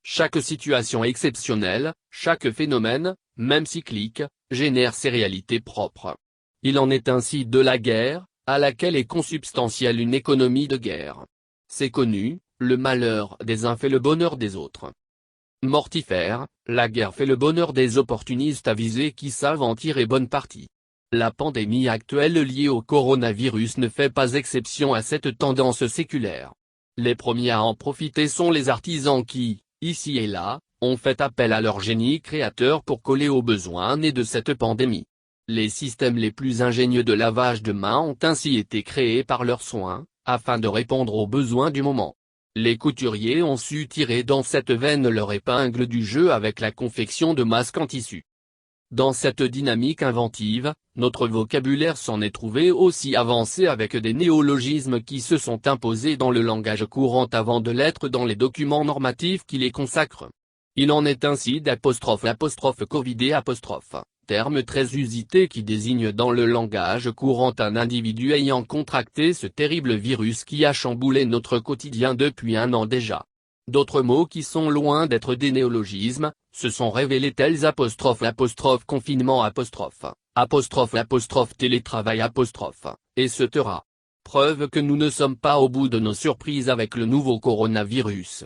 Chaque situation exceptionnelle, chaque phénomène, même cyclique, génère ses réalités propres. Il en est ainsi de la guerre, à laquelle est consubstantielle une économie de guerre. C'est connu, le malheur des uns fait le bonheur des autres. Mortifère, la guerre fait le bonheur des opportunistes avisés qui savent en tirer bonne partie. La pandémie actuelle liée au coronavirus ne fait pas exception à cette tendance séculaire. Les premiers à en profiter sont les artisans qui, ici et là, ont fait appel à leur génie créateur pour coller aux besoins nés de cette pandémie. Les systèmes les plus ingénieux de lavage de mains ont ainsi été créés par leurs soins, afin de répondre aux besoins du moment. Les couturiers ont su tirer dans cette veine leur épingle du jeu avec la confection de masques en tissu. Dans cette dynamique inventive, notre vocabulaire s'en est trouvé aussi avancé avec des néologismes qui se sont imposés dans le langage courant avant de l'être dans les documents normatifs qui les consacrent. Il en est ainsi d'apostrophe-covidé-, terme très usité qui désigne dans le langage courant un individu ayant contracté ce terrible virus qui a chamboulé notre quotidien depuis un an déjà. D'autres mots qui sont loin d'être des néologismes, se sont révélés tels confinement télétravail etc. Preuve que nous ne sommes pas au bout de nos surprises avec le nouveau coronavirus.